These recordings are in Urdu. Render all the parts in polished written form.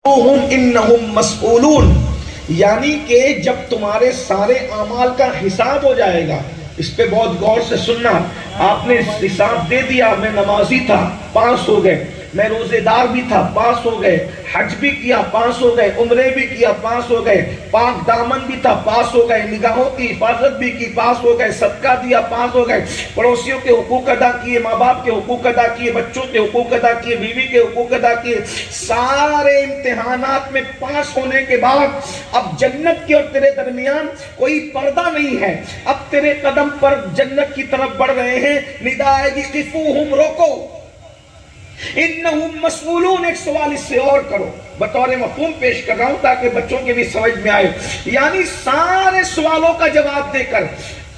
انہم مسئولون، یعنی کہ جب تمہارے سارے اعمال کا حساب ہو جائے گا، اس پہ بہت غور سے سننا. آپ نے حساب دے دیا، میں نمازی تھا، پاس ہو گئے، میں روزے دار بھی تھا، پاس ہو گئے، حج بھی کیا، پاس ہو گئے، عمرے بھی کیا، پاس ہو گئے، پاک دامن بھی تھا، پاس ہو گئے، نگاہوں کی حفاظت بھی کی، پاس ہو گئے، صدقہ دیا، پاس ہو گئے، پڑوسیوں کے حقوق ادا کیے، ماں باپ کے حقوق ادا کیے، بچوں کے حقوق ادا کیے، بیوی کے حقوق ادا کیے، سارے امتحانات میں پاس ہونے کے بعد اب جنت کے اور تیرے درمیان کوئی پردہ نہیں ہے. اب تیرے قدم پر جنت کی طرف بڑھ رہے ہیں، ندا آئے گی قفوہم، روکو، انہم مسئولون. ایک سوال اس سے اور کرو، بطور مفہوم پیش کر رہا ہوں تاکہ بچوں کے بھی سمجھ میں آئے. یعنی سارے سوالوں کا جواب دے کر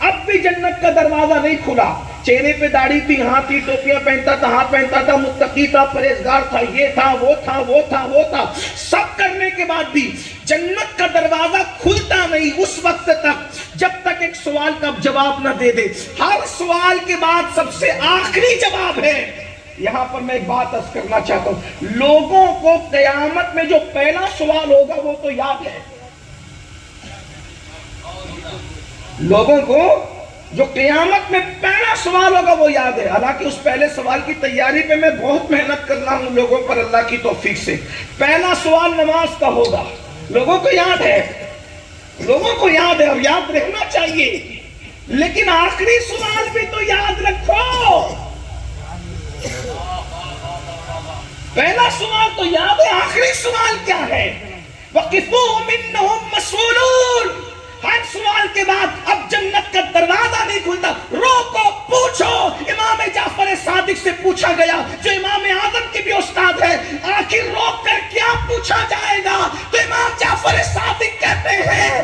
اب بھی جنت کا دروازہ نہیں کھلا. چہرے پہ داڑھی تھی، ہاں تھی، ٹوپیاں پہنتا تھا، ہاں پہنتا تھا، متقی تھا، پرہیزگار تھا، یہ تھا، وہ تھا، وہ تھا، وہ تھا، سب کرنے کے بعد بھی جنت کا دروازہ کھلتا نہیں اس وقت تک جب تک ایک سوال کا جواب نہ دے دے. ہر سوال کے بعد سب سے آخری جواب ہے. یہاں پر میں ایک بات عرض کرنا چاہتا ہوں، لوگوں کو قیامت میں جو پہلا سوال ہوگا وہ تو یاد ہے. لوگوں کو جو قیامت میں پہلا سوال ہوگا وہ یاد ہے. حالانکہ اس پہلے سوال کی تیاری پہ میں بہت محنت کر رہا ہوں لوگوں پر اللہ کی توفیق سے. پہلا سوال نماز کا ہوگا، لوگوں کو یاد ہے، لوگوں کو یاد ہے اور یاد رہنا چاہیے. لیکن آخری سوال بھی تو یاد رکھو. پہلا سوال تو یاد ہے، آخری سوال کیا ہے؟ وَقِفُوهُمْ إِنَّهُمْ مَسْئُولُونَ. ہر سوال کے بعد اب جنت کا دروازہ نہیں کھلتا. روکو، پوچھو. امام جعفر صادق سے پوچھا گیا جو امام اعظم کے بھی استاد ہے، آخر روک کر کیا پوچھا جائے گا؟ تو امام جعفر صادق کہتے ہیں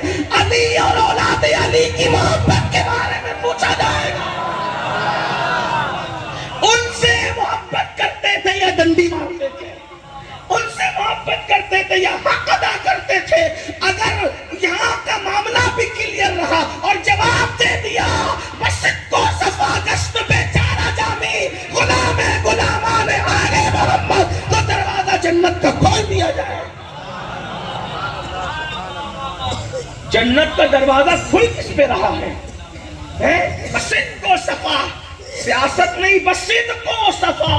علی اور اولاد علی کی محبت کے بارے میں پوچھا جائے گا. ان سے محبت کرتے تھے یا ڈنڈی مارتے تھے؟ ان سے محبت کرتے تھے یا حق ادا کرتے تھے؟ اگر یہاں کا معاملہ بھی کلیئر رہا اور جواب دے دیا بصدق و صفا گشت بیچارہ جامی غلام غلامان آل محمد، تو دروازہ جنت کا کھول دیا جائے. جنت کا دروازہ کھل کس پہ رہا ہے؟ بصدق و صفا، سیاست نہیں، بصدق و صفا.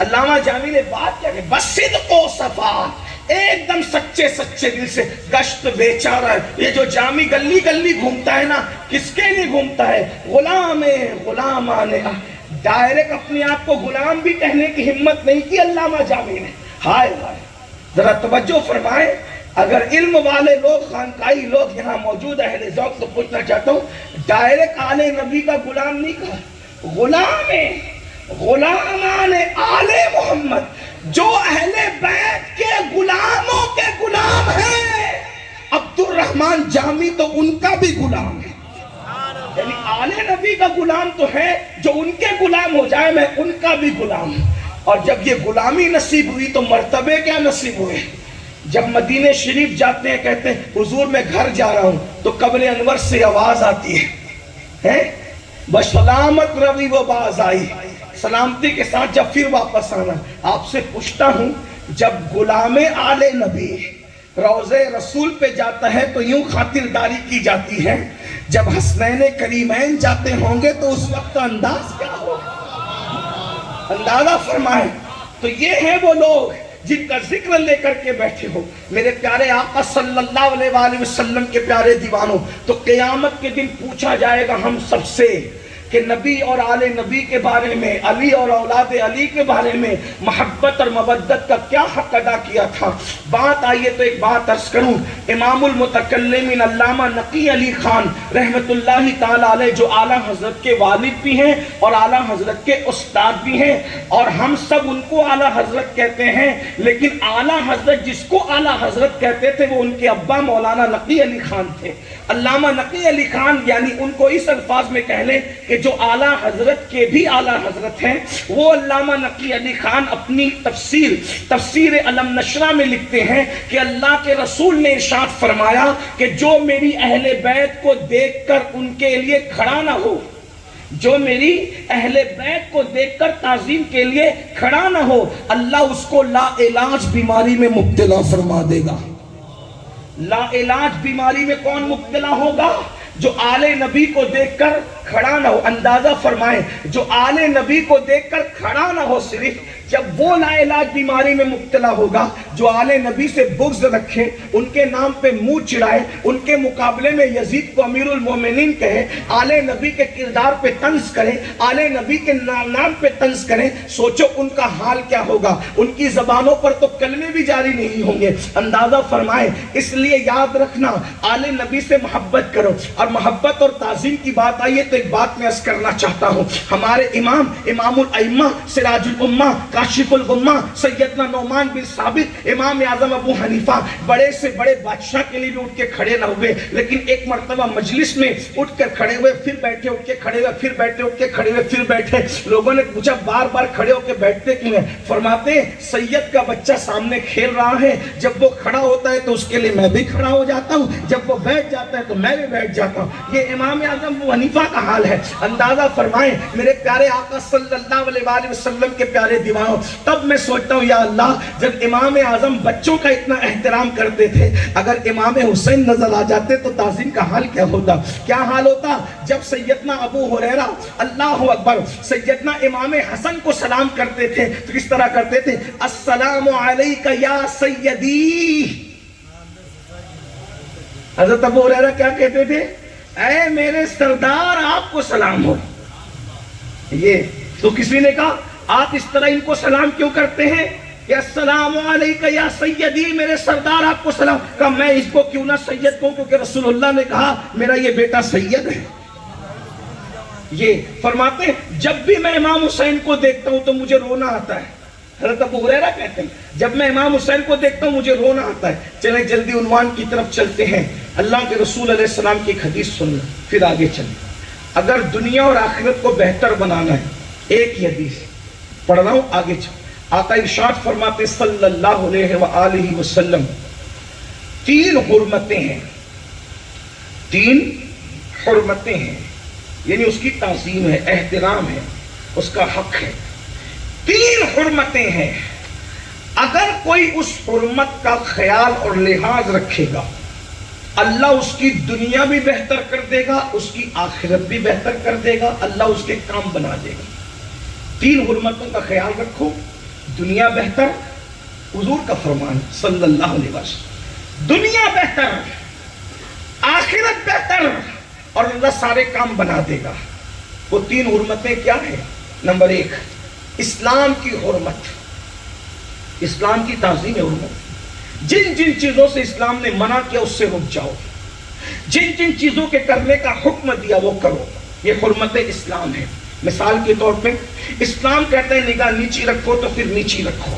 علامہ جامی نے بات کیا کہ بصدق و صفا، ایک دم سچے سچے دل سے. گشت بیچارہ ہے، یہ جو جامی گلی گلی گھومتا ہے نا، کس کے لیے گھومتا ہے؟ غلامان. ڈائریکٹ اپنے آپ کو غلام بھی کہنے کی ہمت نہیں کی علامہ جامی نے. ہائے ہائے، ذرا توجہ فرمائیں. اگر علم والے لوگ، خانقاہی لوگ یہاں موجود ہیں، اہل ذوق، تو پوچھنا چاہتا ہوں، ڈائریکٹ آل نبی کا غلام نہیں کہا، غلامان آل محمد، جو اہل بیت کے غلاموں کے غلام ہیں. عبد الرحمن جامی تو ان کا بھی غلام ہے. یعنی آل نبی کا غلام تو ہے، جو ان کے غلام ہو جائے میں ان کا بھی غلام ہوں. اور جب یہ غلامی نصیب ہوئی تو مرتبے کیا نصیب ہوئے؟ جب مدینہ شریف جاتے ہیں کہتے ہیں حضور میں گھر جا رہا ہوں، تو قبر انور سے آواز آتی ہے بسلامت روی و باز آئی، سلامتی کے ساتھ جب پھر واپس آنا. آپ سے پوچھتا ہوں، جب غلام آل نبی روضہ رسول پہ جاتا ہے تو یوں خاطرداری کی جاتی ہے، جب حسنین کریمین جاتے ہوں گے تو اس وقت انداز کیا ہوگا؟ اندازہ فرمائیں. تو یہ ہیں وہ لوگ جن کا ذکر لے کر کے بیٹھے ہو. میرے پیارے آقا صلی اللہ علیہ وآلہ وسلم کے پیارے دیوانوں، تو قیامت کے دن پوچھا جائے گا ہم سب سے کہ نبی اور آل نبی کے بارے میں، علی اور اولاد علی کے بارے میں محبت اور مودت کا کیا حق ادا کیا تھا. بات آئیے تو ایک بات عرض کروں. امام المتکلمین علامہ نقی علی خان رحمت اللہ تعالیٰ علیہ، جو اعلیٰ حضرت کے والد بھی ہیں اور اعلیٰ حضرت کے استاد بھی ہیں، اور ہم سب ان کو اعلیٰ حضرت کہتے ہیں، لیکن اعلیٰ حضرت جس کو اعلیٰ حضرت کہتے تھے وہ ان کے ابا مولانا نقی علی خان تھے. علامہ نقی علی خان، یعنی ان کو اس الفاظ میں کہہ لیں کہ جو اعلیٰ حضرت کے بھی اعلیٰ حضرت ہیں، وہ علامہ نقی علی خان اپنی تفسیر علم نشرہ میں لکھتے ہیں کہ اللہ کے رسول نے ارشاد فرمایا کہ جو میری اہل بیت کو دیکھ کر ان کے لیے کھڑا نہ ہو، جو میری اہل بیت کو دیکھ کر تعظیم کے لیے کھڑا نہ ہو اللہ اس کو لا علاج بیماری میں مبتلا فرما دے گا۔ لا علاج بیماری میں کون مبتلا ہوگا؟ جو آل نبی کو دیکھ کر کھڑا نہ ہو۔ اندازہ فرمائیں، جو آل نبی کو دیکھ کر کھڑا نہ ہو، صرف جب وہ لا علاج بیماری میں مبتلا ہوگا، جو آل نبی سے بغض رکھے، ان کے نام پہ منہ چڑھائے، ان کے مقابلے میں یزید کو امیر المومنین کہے، آل نبی کے کردار پہ طنز کرے، آل نبی کے نام پہ طنز کریں، سوچو ان کا حال کیا ہوگا۔ ان کی زبانوں پر تو کلمے بھی جاری نہیں ہوں گے۔ اندازہ فرمائیں، اس لیے یاد رکھنا، آل نبی سے محبت کرو۔ اور محبت اور تعظیم کی بات آئیے تو ایک بات میں عرض کرنا چاہتا ہوں۔ ہمارے امام الائمہ، سراج الامہ، کاشف الغمہ، سیدنا نعمان بن ثابت، امام اعظم ابو حنیفہ، بڑے سے بڑے بادشاہ کے لیے بھی اٹھ کے کھڑے نہ ہوئے، لیکن ایک مرتبہ مجلس میں اٹھ کر کھڑے ہوئے، پھر بیٹھے، اٹھ کے کھڑے ہوئے، پھر بیٹھے، اٹھ کے کھڑے ہوئے، پھر بیٹھے۔ لوگوں نے پوچھا بار بار کھڑے ہو کے بیٹھتے کیوں ہیں؟ فرماتے ہیں سید کا بچہ سامنے کھیل رہا ہے، جب وہ کھڑا ہوتا ہے تو اس کے لیے میں بھی کھڑا ہو جاتا ہوں، جب وہ بیٹھ جاتا ہے تو میں بھی بیٹھ جاتا ہوں۔ یہ امام اعظم ابو حنیفہ کا حال ہے۔ اندازہ فرمائیں میرے پیارے آقا صلی اللہ علیہ وآلہ وسلم کے پیارے دیوانوں، تب میں سوچتا ہوں یا اللہ، جب امام اعظم بچوں کا اتنا احترام کرتے تھے، اگر امام حسین نظر آ جاتے تو تعظیم کا حال کیا ہوتا؟ کیا حال ہوتا؟ جب سیدنا ابو ہریرہ اللہ اکبر سیدنا امام حسن کو سلام کرتے تھے تو کس طرح کرتے تھے؟ السلام علیکہ یا سیدی۔ حضرت ابو ہریرہ کیا کہتے تھے؟ اے میرے سردار آپ کو سلام ہو۔ یہ تو کسی نے کہا آپ اس طرح ان کو سلام کیوں کرتے ہیں کہ السلام علیکہ یا سیدی، میرے سردار آپ کو سلام؟ کہا میں اس کو کیوں نہ سید کہوں، کیونکہ رسول اللہ نے کہا میرا یہ بیٹا سید ہے۔ یہ فرماتے ہیں جب بھی میں امام حسین کو دیکھتا ہوں تو مجھے رونا آتا ہے۔ حضرت ابو ہریرہ کہتے ہیں جب میں امام حسین کو دیکھتا ہوں مجھے رونا آتا ہے۔ چلیں جلدی عنوان کی طرف چلتے ہیں۔ اللہ کے رسول علیہ السلام کی ایک حدیث سن لیں پھر آگے چلیں۔ اگر دنیا اور آخرت کو بہتر بنانا ہے، ایک ہی حدیث پڑھ رہا ہوں، آگے چل۔ آقا ارشاد فرماتے صلی اللہ علیہ وآلہ وسلم، تین حرمتیں ہیں، تین حرمتیں ہیں، یعنی اس کی تعظیم ہے، احترام ہے، اس کا حق ہے۔ تین حرمتیں ہیں، اگر کوئی اس حرمت کا خیال اور لحاظ رکھے گا اللہ اس کی دنیا بھی بہتر کر دے گا، اس کی آخرت بھی بہتر کر دے گا، اللہ اس کے کام بنا دے گا۔ تین حرمتوں کا خیال رکھو، دنیا بہتر، حضور کا فرمان صلی اللہ علیہ وسلم، دنیا بہتر، آخرت بہتر، اور اللہ سارے کام بنا دے گا۔ وہ تین حرمتیں کیا ہیں؟ نمبر ایک، اسلام کی حرمت، اسلام کی تعظیم حرمت۔ جن جن چیزوں سے اسلام نے منع کیا اس سے رک جاؤ، جن جن چیزوں کے کرنے کا حکم دیا وہ کرو، یہ حرمت اسلام ہے۔ مثال کے طور پہ اسلام کہتا ہے نگاہ نیچی رکھو تو پھر نیچی رکھو،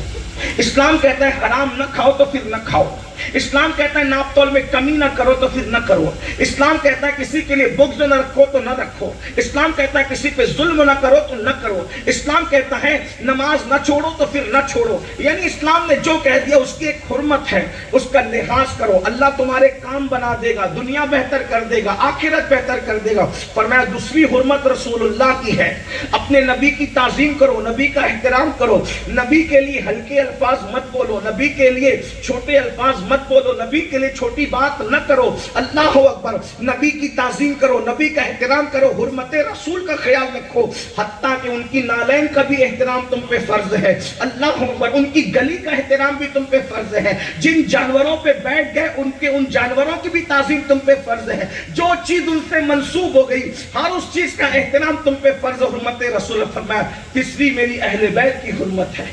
اسلام کہتا ہے حرام نہ کھاؤ تو پھر نہ کھاؤ، اسلام کہتا ہے ناپ تول میں کمی نہ کرو تو پھر نہ کرو، اسلام کہتا ہے کسی کے لیے بغض نہ رکھو تو نہ رکھو، اسلام کہتا ہے کسی پہ ظلم نہ کرو تو نہ کرو، اسلام کہتا ہے نماز نہ چھوڑو تو پھر نہ چھوڑو۔ یعنی اسلام نے جو کہہ دیا اس کی ایک حرمت ہے، اس کا لحاظ کرو، اللہ تمہارے کام بنا دے گا، دنیا بہتر کر دے گا، آخرت بہتر کر دے گا۔ فرمایا دوسری حرمت رسول اللہ کی ہے، اپنے نبی کی تعظیم کرو، نبی کا احترام کرو، نبی کے لیے ہلکے الفاظ مت بولو، نبی کے لیے چھوٹے الفاظ مت بولو، نبی کے لیے چھوٹی بات نہ کرو، اللہ اکبر، نبی کی تعظیم کرو، نبی کا احترام کرو، حرمت رسول کا خیال رکھو، حتیٰ کہ ان کی نالین کا بھی احترام تم پہ فرض ہے، اللہ اکبر، ان کی گلی کا احترام بھی تم پہ فرض ہے، جن جانوروں پہ بیٹھ گئے ان جانوروں کی بھی تعظیم تم پہ فرض ہے، جو چیز ان سے منسوب ہو گئی ہر اس چیز کا احترام تم پہ فرض ہے، حرمت رسول۔ فرمایا تیسری میری اہل بیت کی حرمت ہے،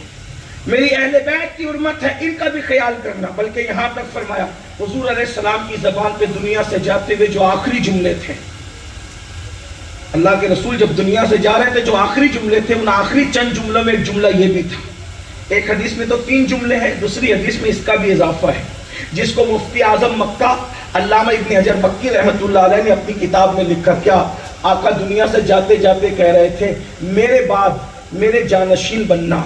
میری اہل بیت کی حرمت ہے، ان کا بھی خیال کرنا۔ بلکہ یہاں تک فرمایا حضور علیہ السلام کی زبان پہ دنیا سے جاتے ہوئے جو آخری جملے تھے، اللہ کے رسول جب دنیا سے جا رہے تھے جو آخری جملے تھے، ان آخری چند جملوں میں ایک جملہ یہ بھی تھا، ایک حدیث میں تو 3 جملے ہیں، دوسری حدیث میں اس کا بھی اضافہ ہے، جس کو مفتی اعظم مکہ علامہ ابن حجر مکی رحمۃ اللہ علیہ نے اپنی کتاب میں لکھا۔ کیا آقا دنیا سے جاتے جاتے کہہ رہے تھے میرے بعد میرے جانشین بننا،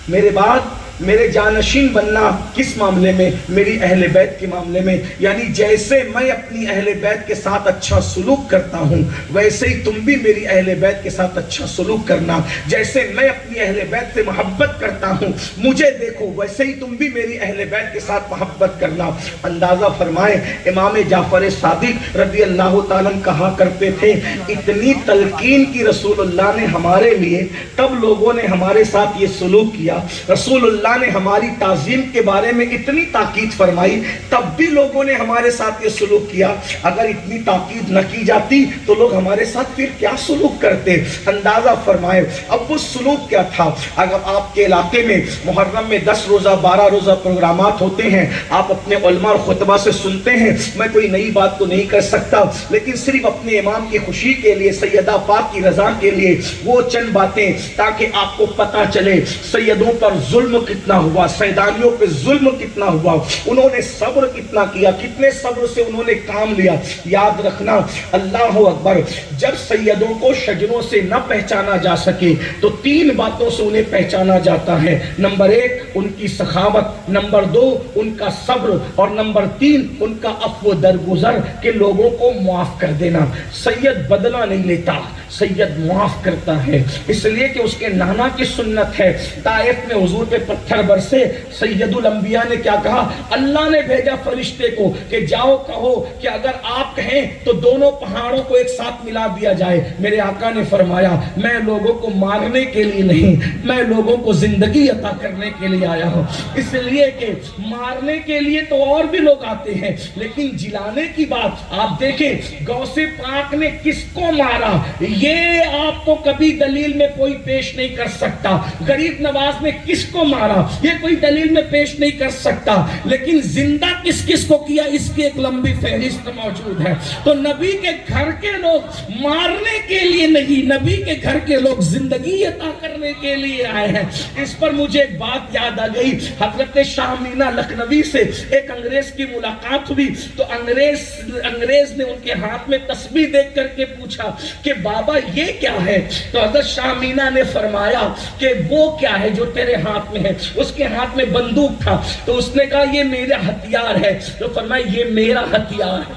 میرے بعد میرے جانشین بننا کس معاملے میں؟ میری اہل بیت کے معاملے میں. یعنی جیسے میں اپنی اہل بیت کے ساتھ اچھا سلوک کرتا ہوں ویسے ہی تم بھی میری اہل بیت کے ساتھ اچھا سلوک کرنا. جیسے میں اپنی اہل بیت سے محبت کرتا ہوں مجھے دیکھو ویسے ہی تم بھی میری اہل بیت کے ساتھ محبت کرنا. اندازہ فرمائیں امام جعفر صادق رضی اللہ تعالیٰ کہا کرتے تھے اتنی تلقین کی رسول اللہ نے ہمارے لیے، تب لوگوں نے ہمارے ساتھ یہ سلوک کیا. رسول اللہ نے ہماری تعظیم کے بارے میں اتنی تاکید فرمائی تب بھی لوگوں نے ہمارے ساتھ یہ سلوک کیا. اگر اتنی تاکید نہ کی جاتی تو لوگ ہمارے ساتھ پھر کیا سلوک کرتے؟ اندازہ فرمائے. اب وہ سلوک کیا تھا؟ اگر آپ کے علاقے میں محرم میں 10 روزہ 12 روزہ پروگرامات ہوتے ہیں، آپ اپنے علماء اور خطبہ سے سنتے ہیں، میں کوئی نئی بات تو نہیں کر سکتا لیکن صرف اپنے امام کی خوشی کے لیے، سیدہ پاک کی رضا کے لیے وہ چند باتیں تاکہ آپ کو پتہ چلے سیدوں پر ظلم کتنا ہوا، سیدانیوں پہ ظلم کتنا ہوا، انہوں نے صبر کتنا کیا، کتنے صبر سے انہوں نے کام لیا. یاد رکھنا اللہ اکبر، جب سیدوں کو شجروں سے نہ پہچانا جا سکے تو 3 باتوں سے انہیں پہچانا جاتا ہے. نمبر 1 ان کی سخاوت، نمبر 2 ان کا صبر، اور نمبر 3 ان کا عفو درگزر کہ لوگوں کو معاف کر دینا. سید بدلہ نہیں لیتا، سید معاف کرتا ہے، اس لیے کہ اس کے نانا کی سنت ہے. طائف میں حضور پہ پتھر برسے، سید الانبیاء نے کیا کہا؟ اللہ نے بھیجا فرشتے کو کہ جاؤ کہو کہ اگر آپ کہیں تو دونوں پہاڑوں کو ایک ساتھ ملا دیا جائے. میرے آقا نے فرمایا میں لوگوں کو مارنے کے لیے نہیں، میں لوگوں کو زندگی عطا کرنے کے لیے آیا ہوں. اس لیے کہ مارنے کے لیے تو اور بھی لوگ آتے ہیں لیکن جلانے کی بات آپ دیکھیں غوث پاک نے کس کو مارا یہ آپ کو کبھی دلیل میں کوئی پیش نہیں کر سکتا. غریب نواز نے کس کو مارا یہ کوئی دلیل میں پیش نہیں کر سکتا، لیکن زندہ کس کس کو کیا اس کی ایک لمبی فہرست موجود ہے. تو نبی کے گھر کے لوگ مارنے کے لیے نہیں، نبی کے گھر کے لوگ زندگی عطا کرنے کے لیے آئے ہیں. اس پر مجھے ایک بات یاد آ گئی. حضرت شاہ مینا لکھنوی سے ایک انگریز کی ملاقات ہوئی تو انگریز نے ان کے ہاتھ میں تسبیح دیکھ کر کے پوچھا کہ بابا یہ کیا ہے؟ تو حضرت شاہ مینا نے فرمایا کہ وہ کیا ہے جو تیرے ہاتھ میں ہے؟ اس کے ہاتھ میں بندوق تھا تو اس نے کہا یہ میرا ہتھیار ہے. تو فرمایا یہ میرا ہتھیار ہے.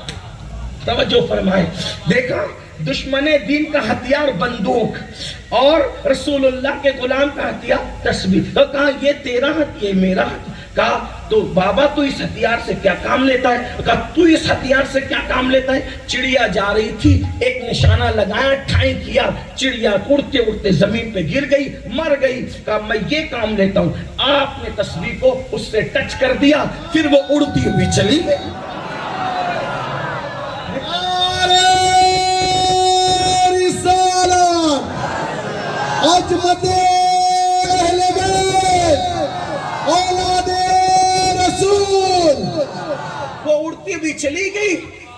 توجہ فرمائے، دیکھا دشمن دین کا ہتھیار بندوق اور رسول اللہ کے غلام کا ہتھیار تسبیح. تو کہا یہ تیرا ہتھیار یہ میرا ہتھیار. کہا تو بابا تو اس ہتھیار سے کیا کام لیتا ہے؟ کہا تو اس ہتھیار سے کیا کام لیتا ہے؟ چڑیا جا رہی تھی، ایک نشانہ لگایا، ٹھائی کیا، چڑیا اڑتے اڑتے زمین پہ گر گئی، مر گئی. کہا میں یہ کام لیتا ہوں. آپ نے تسبیح کو اس سے ٹچ کر دیا پھر وہ اڑتی ہوئی چلی گئی. عظمت اہل بیت اولاد رسول وہ اڑتی بھی چلی گئی.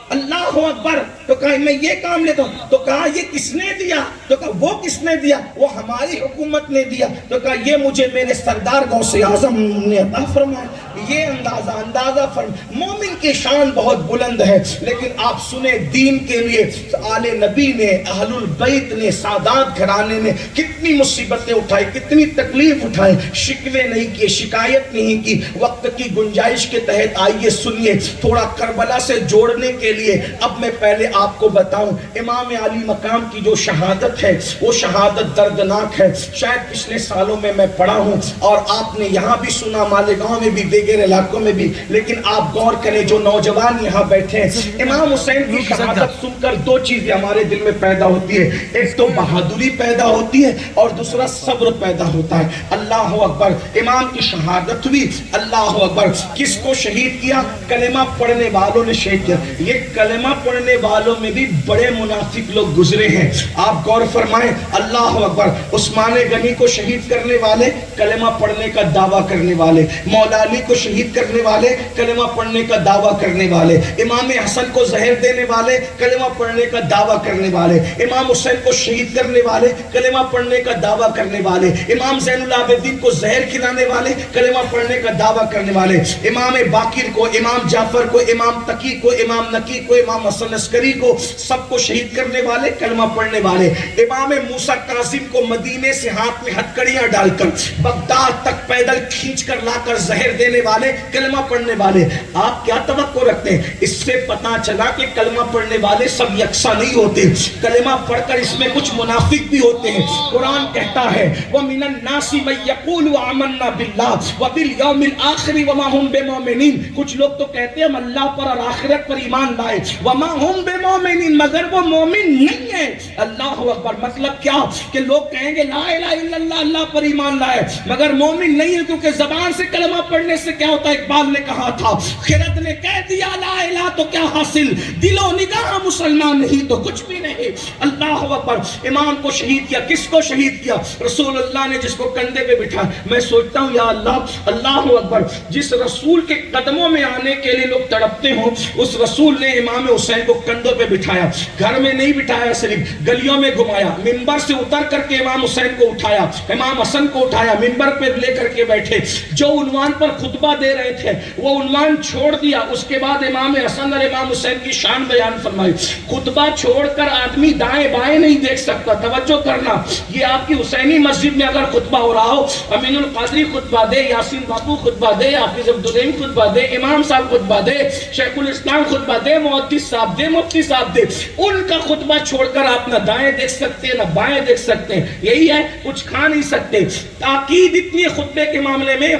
اللہ اکبر. تو کہا میں یہ کام لیتا ہوں. تو کہا یہ کس نے دیا؟ تو کہا وہ کس نے دیا؟ وہ ہماری حکومت نے دیا. تو کہا یہ مجھے میرے سردار غوث اعظم نے عطا فرمایا. یہ اندازہ مومن کی شان بہت بلند ہے لیکن آپ سنیں دین کے لیے آل نبی نے، اہل البیت نے، سادات گھرانے نے کتنی مصیبتیں اٹھائی، کتنی تکلیف اٹھائی، شکوے نہیں کیے، شکایت نہیں کی. وقت کی گنجائش کے تحت آئیے سنیے تھوڑا کربلا سے جوڑنے کے لیے. اب میں پہلے آپ کو بتاؤں امام علی مقام کی جو شہادت ہے وہ شہادت دردناک ہے. شاید پچھلے سالوں میں پڑھا ہوں اور آپ نے یہاں بھی سنا، مالیگاؤں میں بھی، دیگر علاقوں میں بھی، لیکن آپ غور کریں جو نوجوان یہاں بیٹھے ہیں امام حسین کی شہادت سن کر 2 چیزیں ہمارے دل میں پیدا ہوتی ہے. ایک تو بہادری پیدا ہوتی ہے اور دوسرا صبر پیدا ہوتا ہے. اللہ اکبر. امام کی شہادت ہوئی. اللہ اکبر. کس کو شہید کیا؟ کلمہ پڑھنے والوں نے شہید کیا. یہ کلمہ پڑھنے والوں میں بھی بڑے منافق لوگ گزرے ہیں. آپ غور فرمائیں. اللہ اکبر. عثمان غنی کو شہید کرنے والے کلمہ پڑھنے کا دعویٰ کرنے والے، مولا علی کو شہید کرنے والے کلمہ پڑھنے کا دعویٰ کرنے والے، امام حسن کو زہر دینے والے کلمہ پڑھنے کا دعویٰ کرنے والے، امام حسین کو شہید کرنے والے کلمہ پڑھنے کا دعویٰ کرنے والے، امام زین العابدین کو زہر کھلانے والے کلمہ پڑھنے کا دعویٰ کرنے کرنے والے امام باقر کو، امام جعفر کو، امام تقی کو، امام نقی کو، امام حسن عسکری کو، سب کو شہید کرنے والے، کلمہ پڑھنے والے، امام موسیٰ کاظم کو مدینے سے ہاتھ میں ہتکڑیاں ڈال کر بغداد تک پیدل کھینچ کر لا کر زہر دینے والے، کلمہ پڑھنے والے. آپ کیا توقع رکھتے ہیں؟ اس سے پتہ چلا کہ کلمہ پڑھنے والے سب یکساں نہیں ہوتے. کلمہ پڑھ کر اس میں کچھ منافق بھی ہوتے ہیں. قرآن کہتا ہے وَمِنَ النَّاسِ مَن يَقُولُ آمَنَّا بِاللَّهِ وَبِالْيَوْمِ الْآخِرِ وَمَا هُمْ بِمُؤْمِنِينَ. کچھ لوگ تو کہتے ہیں ہم اللہ پر اور آخرت پر ایمان لائے، وَمَا هُمْ بِمُؤْمِنِينَ، مگر وہ مومن نہیں ہے. اللہ اکبر. مطلب کیا کہ لوگ کہیں گے لا الہ الا اللہ، اللہ پر ایمان لائے، مگر مومن نہیں ہے، کیونکہ زبان سے کلمہ پڑھنے سے کیا ہوتا ہے؟ اقبال نے کہا تھا خرد نے کہہ دیا لا الہ تو کیا حاصل، دل و نگاہ مسلمان نہیں تو کچھ بھی نہیں. اللہ اکبر. امام کو شہید کیا. کس کو شہید کیا؟ رسول اللہ نے، جس کو کندھے پہ بٹھا. میں سوچتا ہوں یا اللہ، اللہ اکبر، جس رسول کے قدموں میں آنے کے لیے لوگ تڑپتے ہوں، اس رسول نے امام حسین کو کندھوں پہ بٹھایا. گھر میں نہیں بٹھایا، صرف گلیوں میں گھمایا. منبر سے اتر کر کے امام حسین کو اٹھایا، امام حسن کو اٹھایا، منبر پہ لے کر کے بیٹھے. جو عنوان پر خطبہ دے رہے تھے وہ عنوان چھوڑ دیا. اس کے بعد امام حسن اور امام حسین کی شان بیان فرمائی. خطبہ چھوڑ کر آدمی دائیں بائیں نہیں دیکھ سکتا. توجہ کرنا، یہ آپ کی حسینی مسجد میں اگر خطبہ ہو رہا ہو، امین القادری خطبہ دے، یاسین باپو خطبہ دے، حافظ عبدالرحیم خطبہ دے، امام صاحب خطبہ دے، شیخ الاسلام خطبہ دے، محدث صاحب دے، مفتی صاحب دے، ان کا خطبہ چھوڑ کر آپ نہ دائیں دیکھ سکتے نہ بائیں دیکھ سکتے. یہی ہے، کچھ کھا نہیں سکتے. تاکید اتنی خطبے کے معاملے میں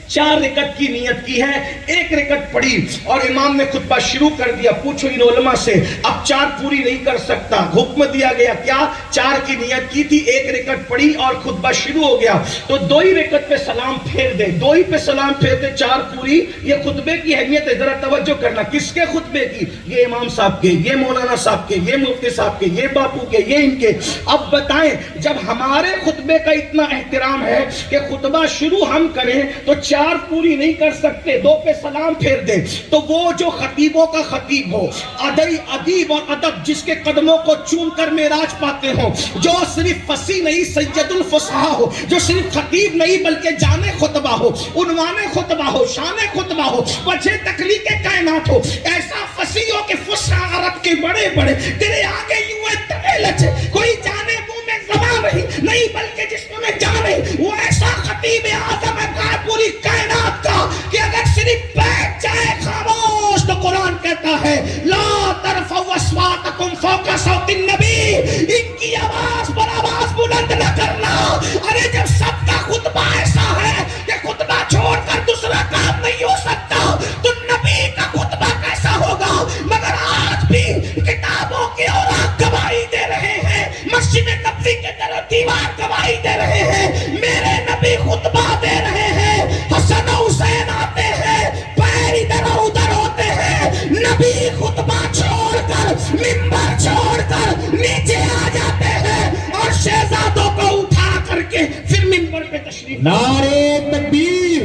4 رکعت کی نیت کی ہے، 1 رکعت پڑھی اور امام نے خطبہ شروع کر دیا. پوچھو ان علماء سے، اب 4 پوری نہیں کر سکتا. حکم دیا گیا کیا؟ 4 کی نیت کی تھی، 1 رکعت پڑھی اور خطبہ شروع ہو گیا تو 2 ہی رکعت پہ سلام پھیر دے. 2 ہی پہ سلام پھیر دے، 4 پوری. یہ خطبے کی اہمیت ہے، ذرا توجہ کرنا. کس کے خطبے کی؟ یہ امام صاحب کے، یہ مولانا صاحب کے، یہ مفتی صاحب کے، یہ باپو کے، یہ ان کے. اب بتائیں، جب ہمارے خطبے کا اتنا احترام ہے کہ خطبہ شروع ہم کریں تو 4 پوری نہیں کر سکتے، 2 پہ سلام پھیر دیں، تو وہ جو خطیبوں کا خطیب ہو، ادیب اور ادب جس کے قدموں کو چوم کر معراج پاتے ہوں، جو صرف فصیح نہیں سید الفصحاء ہو، جو صرف خطیب نہیں بلکہ جان خطبہ ہو، عنوان خطبہ ہو، شان خطبہ ہو، وجہ تخلیق کائنات ہو، ایسا فصیح ہو کہ فصحاء عرب کے بڑے بڑے تیرے آگے یوں ہے دبے لچے، کوئی جانے منہ میں زبان نہیں بلکہ جسم میں جان نہیں. وہ ایسا خطیب اعظم ہے پوری کائنات کا کہ اگر صرف بیٹھ جائے خاموش تو قرآن کہتا ہے لا ترفعوا اصواتکم فوق صوت النبی، ان کی آواز پر آواز بلند نہ کرنا. ارے جب سب کا خطبہ ایسا ہے کہ خطبہ چھوڑ کر دوسرا کام نہیں ہو سکتا تو نبی کا خطبہ کیسا ہوگا؟ مگر آج بھی کتابوں کے اوراق گواہی دے رہے ہیں، مسجد نبوی کے طرف دیوار گواہی دے رہے ہیں، میرے نبی خطبہ دے رہے ہیں، حسن حسین آتے ہیں، پیر ادھر ادھر ہوتے ہیں، نبی خطبہ چھوڑ کر، منبر چھوڑ کر نیچے آ جاتے ہیں اور شہزادوں کو اٹھا کر کے پھر منبر پہ تشریف. نعرے تکبیر،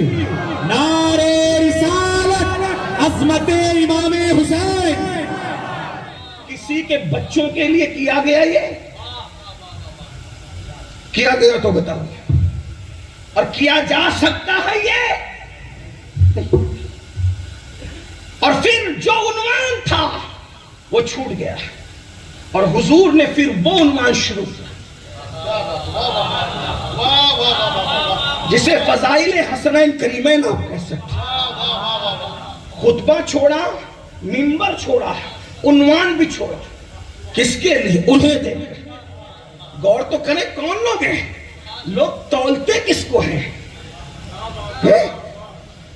نعرے رسالت، عظمت امام حسین. کسی کے بچوں کے لیے کیا گیا، یہ کیا گیا تو بتاؤ، اور کیا جا سکتا ہے یہ؟ اور پھر جو عنوان تھا وہ چھوٹ گیا اور حضور نے پھر وہ عنوان شروع کیا جسے فضائل حسنین کریمین آپ کہہ سکتے. خطبہ چھوڑا، منبر چھوڑا، عنوان بھی چھوڑا. کس کے لیے؟ انہیں دے. غور تو کریں کون لوگ ہیں؟ لوگ تولتے کس کو ہیں؟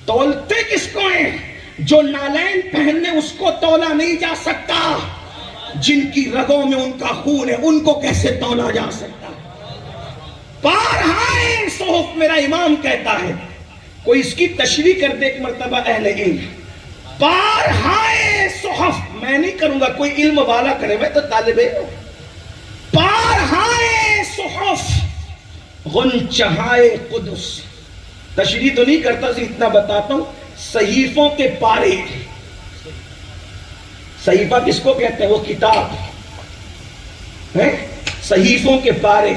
تولتے کس کو ہیں؟ جو نالین پہننے اس کو تولا نہیں جا سکتا، جن کی رگوں میں ان کا خون ہے ان کو کیسے تولا جا سکتا؟ پارہائے صحف، میرا امام کہتا ہے، کوئی اس کی تشریح کر دے ایک مرتبہ اہل علم. پارہائے صحف، میں نہیں کروں گا، کوئی علم والا کرے، میں تو طالب علم. پارہائے صحف غنچہائے قدس. تشریح تو نہیں کرتا، صرف اتنا بتاتا ہوں، صحیفوں کے پارے. صحیفہ کس کو کہتے ہیں؟ وہ کتاب ہے. صحیفوں کے پارے،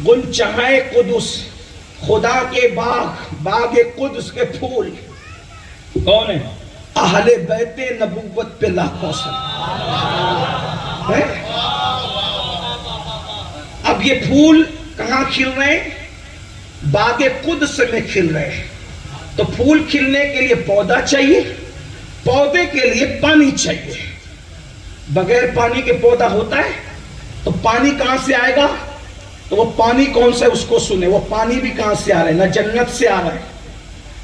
غنچہائے قدس، خدا کے باغ، باغ قدس کے پھول. کون ہے؟ اہل بیت نبوت پہ لاکھوں سلام ہے۔ اب یہ پھول کہاں کھل رہے ہیں؟ باغ قدس میں کھل رہے ہیں۔ تو پھول کھلنے کے لیے پودا چاہیے، پودے کے لیے پانی چاہیے۔ بغیر پانی کے پودا ہوتا ہے؟ تو پانی کہاں سے آئے گا؟ تو وہ پانی کون سا ہے اس کو سنیں، وہ پانی بھی کہاں سے آ رہا ہے؟ نہ جنت سے آ رہا ہے،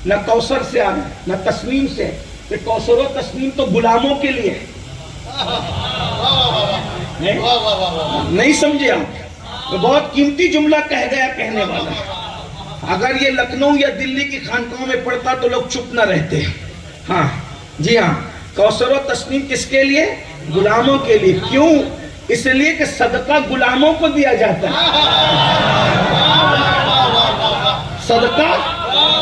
نہ کوثر سے آ رہا ہے، نہ تسنیم سے۔ کہ کوثر و تسنیم تو غلاموں کے لیے ہے، نہیں سمجھے آپ؟ وہ بہت قیمتی جملہ کہہ گیا کہنے والا۔ اگر یہ لکھنؤ یا دلی کی خانقاہوں میں پڑھتا تو لوگ چپ نہ رہتے۔ ہاں جی ہاں، کوثر و تسنیم کس کے لیے؟ غلاموں کے لیے۔ کیوں؟ اس لیے کہ صدقہ غلاموں کو دیا جاتا ہے، صدقہ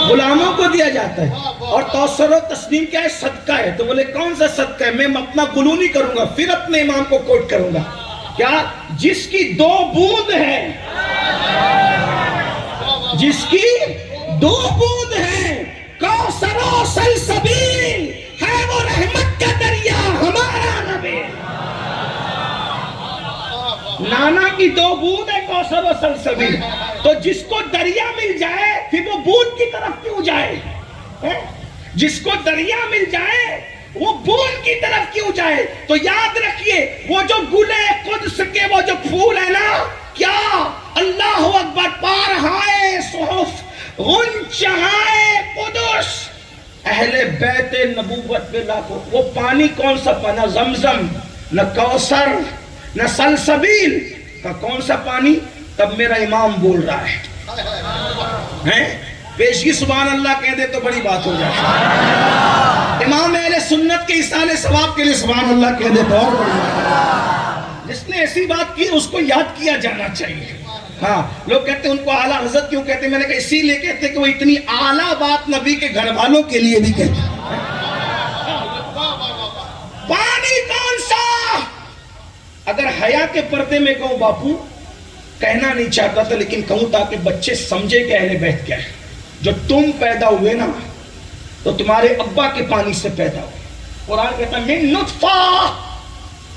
غلاموں کو دیا جاتا ہے۔ اور کوثر و تسنیم کیا ہے؟ صدقہ ہے۔ تو بولے کون سا صدقہ ہے؟ میں اپنا گلو نہیں کروں گا، پھر اپنے امام کو کوٹ کروں گا۔ کیا؟ جس کی 2 بوند ہے، جس کی 2 بوند ہے، کوثر و سلسبیل ہے وہ رحمت کا دریا ہمارا نبی۔ نانا کی 2 بوند ہے کوثر و سلسبیل، تو جس کو دریا مل جائے پھر وہ بوند کی طرف کیوں جائے؟ جس کو دریا مل جائے وہ بوند کی طرف کیوں جائے؟ تو یاد رکھیے وہ جو گلے قدس کے وہ جو پھول ہے نا، کیا اللہ اکبر، پارہائے صحف غنچہائے قدس، اہل بیت نبوت پہ لاکھوں۔ وہ پانی کون سا پانا؟ زمزم، نہ کوثر نہ سلسبیل کا کون سا پانی؟ تب میرا امام بول رہا ہے۔ پیشگی سبحان اللہ کہہ دے تو بڑی بات ہو جائے۔ امام اہل سنت کے اصالِ ثواب کے لیے سبحان اللہ کہہ دے تو اور بڑی بات۔ جس نے ایسی بات کی اس کو یاد کیا جانا چاہیے۔ ہاں، لوگ کہتے ہیں ان کو اعلیٰ حضرت کیوں کہتے ہیں؟ میں نے کہا اسی لیے کہتے ہیں کہ وہ اتنی اعلیٰ بات نبی کے گھر والوں کے لیے بھی کہتے ہیں۔ پانی کون سا؟ اگر حیا کے پردے میں کہوں باپو، کہنا نہیں چاہتا تھا لیکن کہوں تاکہ بچے سمجھے کہ اہل بیت کیا ہے۔ جو تم پیدا ہوئے نا تو تمہارے ابا کے پانی سے پیدا ہوئے۔ قرآن کہتا ہے من نطفہ،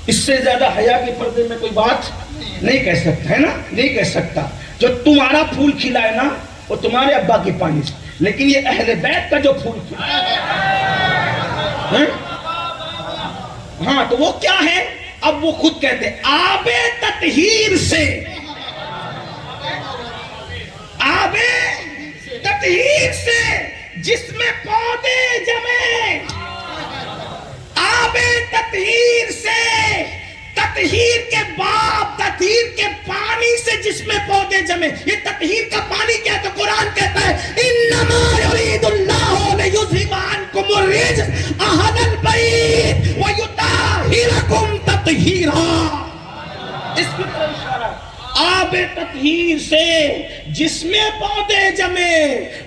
اس سے زیادہ حیا کے پردے میں کوئی بات نہیں کہہ سکتا ہے نا، نہیں کہہ سکتا۔ جو تمہارا پھول کھلا ہے نا وہ تمہارے ابا کے پانی سے، لیکن یہ اہل بیت کا جو پھول کھلا ہے، ہاں تو وہ کیا ہے؟ اب وہ خود کہتے ہیں آب تطہیر سے، آب تطہیر سے جس میں پودے جمے، آب تطہیر سے، تطہیر کے باب، تطہیر کے پانی سے جس میں پودے جمے۔ یہ تطہیر کا پانی کیا ہے؟ تو قرآن کہتا ہے انما یرید اللہ لیذھب عنکم الرجس اہل البیت ویطہرکم تطہیرا۔ اس کی طرف اشارہ آب تطہیر سے جس میں پودے جمے،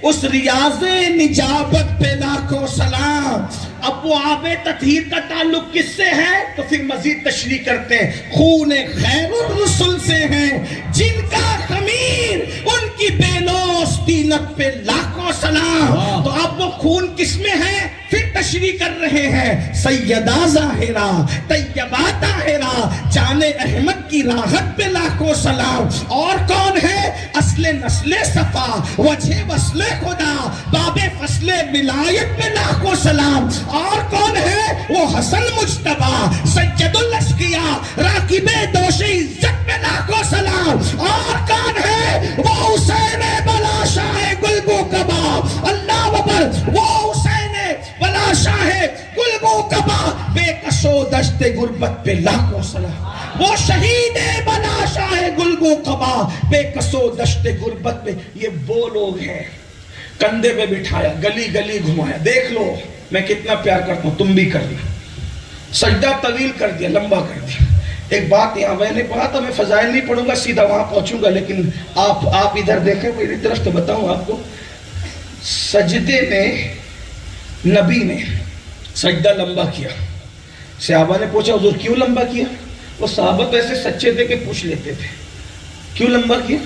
اس ریاض نجابت پہ لاکھوں سلام۔ اب وہ آب تطہیر کا تعلق کس سے ہے؟ تو پھر مزید تشریح کرتے ہیں خون خیر الرسل سے ہیں، جن کا خمیر ان کی بے لوث طینت پہ لاکھوں سلام۔ تو اب وہ خون کس میں ہے؟ پھر تشریح کر رہے ہیں سیدہ ظاہرہ، طیبہ طاہرہ، جان احمد کی راحت پہ لاکھوں سلام۔ اور کون ہے؟ اصل نسل صفا، وجہ وصل خدا، باب فصل ولایت پہ لاکھوں سلام۔ اور کون ہے؟ وہ حسن مجتبیٰ، سید الاشقیاء، راکب دوش عزت پہ لاکھوں سلام۔ اور کون ہے؟ وہ حسین بلا شاہ گلگو کبا، اللہ اکبر، وہ حسین بلا شاہ گلگو کبا، بے کسو دشت غربت پہ لاکھوں سلام۔ وہ شہید بلا شاہ گلگو کبا، بے کسو دشت غربت پہ۔ یہ وہ لوگ ہیں، کندھے پہ بٹھایا، گلی گلی گھمایا، دیکھ لو میں کتنا پیار کرتا ہوں، تم بھی کر لیا، سجدہ طویل کر دیا، لمبا کر دیا۔ ایک بات یہاں میں نے پڑھا تھا، میں فضائل نہیں پڑھوں گا، سیدھا وہاں پہنچوں گا، لیکن آپ ادھر دیکھیں، میری طرف تو بتاؤں آپ کو۔ سجدے میں نبی نے سجدہ لمبا کیا، صحابہ نے پوچھا حضور کیوں لمبا کیا؟ وہ صحابہ تو ایسے سچے تھے کہ پوچھ لیتے تھے کیوں لمبا کیا؟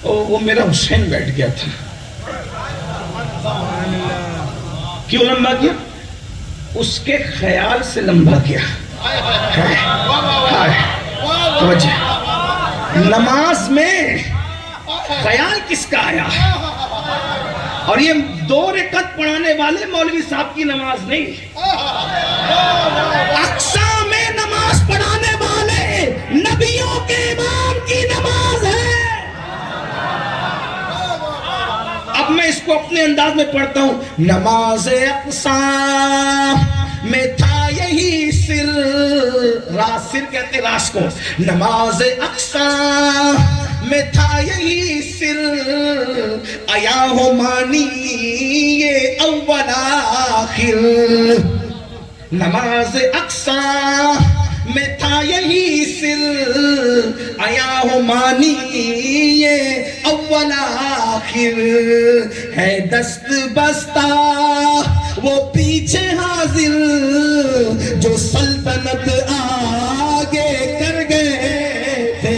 وہ میرا حسین بیٹھ گیا تھا۔ کیوں لمبا کیا؟ اس کے خیال سے لمبا کیا. توجہ, نماز میں خیال کس کا آیا؟ اور یہ 2 رکعت پڑھانے والے مولوی صاحب کی نماز نہیں, اقصا میں نماز پڑھانے والے نبیوں کے امام کی نماز ہے. اب میں اس کو اپنے انداز میں پڑھتا ہوں. نماز اقصا میں تھا یہی سر, راز سر کہتے راز کو. نماز اقصا میں تھا یہی سر, آیا ہو مانی یہ اول آخر. نماز اقصا میں تھا یہی سر, آیا ہو مانی یہ اول آخر. ہے دست بستہ وہ پیچھے حاضر, جو سلطنت آگے کر گئے تھے.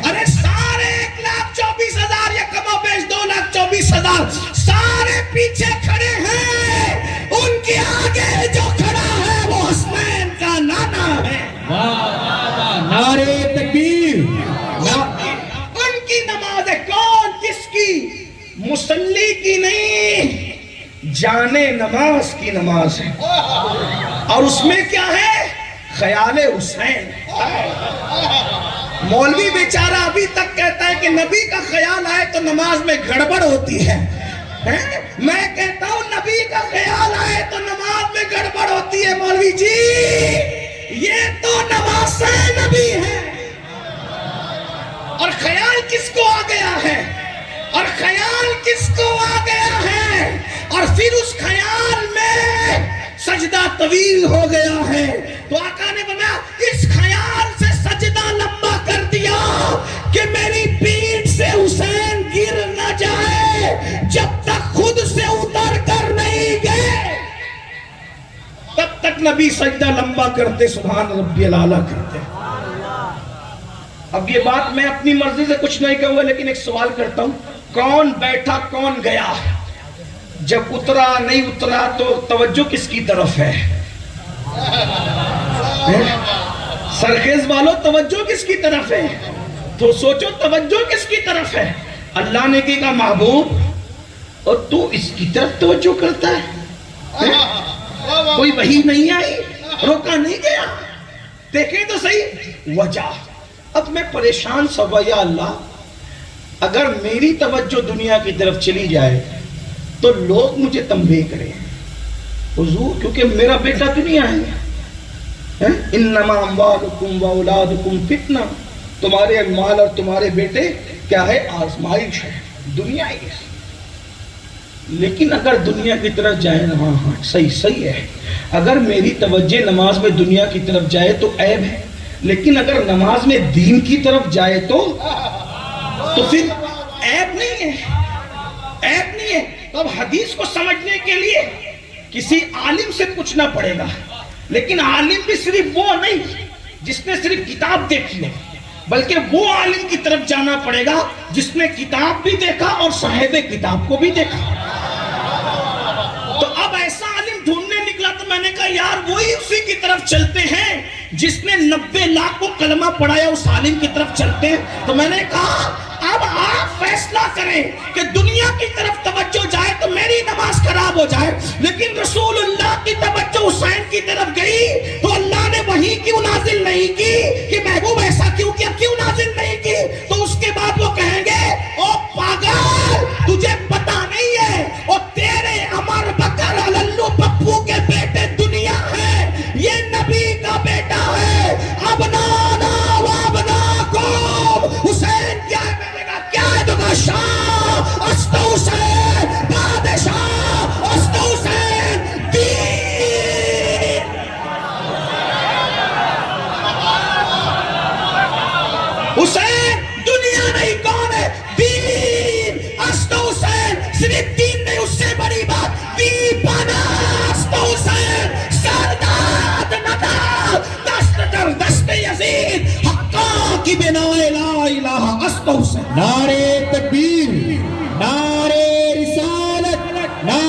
ارے سارے 1,24,000 یا کم و بیش 2,24,000 سارے پیچھے کھڑے ہیں, ان کے آگے جو کھڑا ہے وہ حسنین کا نانا ہے. نعرے تکبیر. ان کی نماز ہے. کون کس کی؟ مصلی کی نہیں, جانے نماز کی نماز ہے. اور اس میں کیا ہے؟ خیال حسین. مولوی بیچارہ ابھی تک کہتا ہے کہ نبی کا خیال آئے تو نماز میں گڑبڑ ہوتی ہے. میں کہتا ہوں نبی کا خیال آئے تو نماز میں گڑبڑ ہوتی ہے. مولوی جی یہ تو نواز نبی ہے. اور خیال کس کو آ گیا ہے؟ اور خیال کس کو آ گیا ہے؟ اور پھر اس خیال میں سجدہ طویل ہو گیا ہے. تو آقا نے بنا اس خیال سے سجدہ لمبا کر دیا کہ میری پیٹھ سے حسین گر نہ جائے جب تک خود سے اتر کر نہیں گئے, تب تک نبی سجدہ لمبا کرتے, سبحان ربی العالی کرتے. اب یہ بات میں اپنی مرضی سے کچھ نہیں کہوں گا, لیکن ایک سوال کرتا ہوں, کون بیٹھا کون گیا؟ جب اترا نہیں اترا تو توجہ کس کی طرف ہے؟ سرخیز والو توجہ کس کی طرف ہے؟ تو سوچو توجہ کس کی طرف ہے؟ اللہ نے کہا محبوب اور تو اس کی طرف توجہ کرتا ہے. کوئی وحی نہیں آئی, روکا نہیں گیا. دیکھیں تو صحیح وجہ. اب میں پریشان سا ہوا, یا اللہ اگر میری توجہ دنیا کی طرف چلی جائے تو لوگ مجھے تنبیہ کریں حضور, کیونکہ میرا بیٹا دنیا ہے. انما اموالکم واولادکم فتنہ, تمہارے مال اور تمہارے بیٹے کیا ہے؟ آزمائش ہے, دنیا ہی ہے. لیکن اگر دنیا کی طرف جائے, ہاں صحیح ہے, اگر میری توجہ نماز میں دنیا کی طرف جائے تو عیب ہے, لیکن اگر نماز میں دین کی طرف جائے تو پھر عیب نہیں ہے, عیب نہیں ہے. تو اب حدیث کو سمجھنے کے لیے کسی عالم سے پوچھنا پڑے گا, لیکن عالم بھی صرف وہ نہیں جس نے صرف کتاب دیکھی ہے, بلکہ وہ عالم کی طرف جانا پڑے گا جس نے کتاب بھی دیکھا اور صاحب کتاب کو بھی دیکھا. تو اب ایسا عالم ڈھونڈنے نکلا تو میں نے کہا یار وہی اسی کی طرف چلتے ہیں جس نے 90 لاکھ کو کلمہ پڑھایا, اس عالم کی طرف چلتے ہیں. تو میں نے کہا اب آپ فیصلہ کریں کہ دنیا کی طرف توجہ جائے تو میری نماز خراب ہو جائے, لیکن رسول اللہ کی توجہ حسین کی طرف گئی تو اللہ نے وحی کیوں نازل نہیں کی کہ محبوب ایسا کیوں کیا, کیوں نازل نہیں کی؟ تو اس کے بعد وہ کہیں گے او پاگل تجھے پتا نہیں ہے, اور تیرے عمر بکر للو پپو کے بیٹے دنیا ہے, یہ نبی کا بیٹا ہے. ابنانا و ابناکم, حسین کیا ہے؟ میں نے کہا کیا ہے؟ تو کہا شاہ است حسین, بادشاہ است حسین, دین. حسین دنیا نہیں, کون ہے؟ دین. است حسین صرف دین نہیں, اس سے بڑی بات دیپانا است حسین, سرداد ندار دست در دست یزید, حقا کی بنا لا الہ است حسین. نعرے تکبیر. نعرے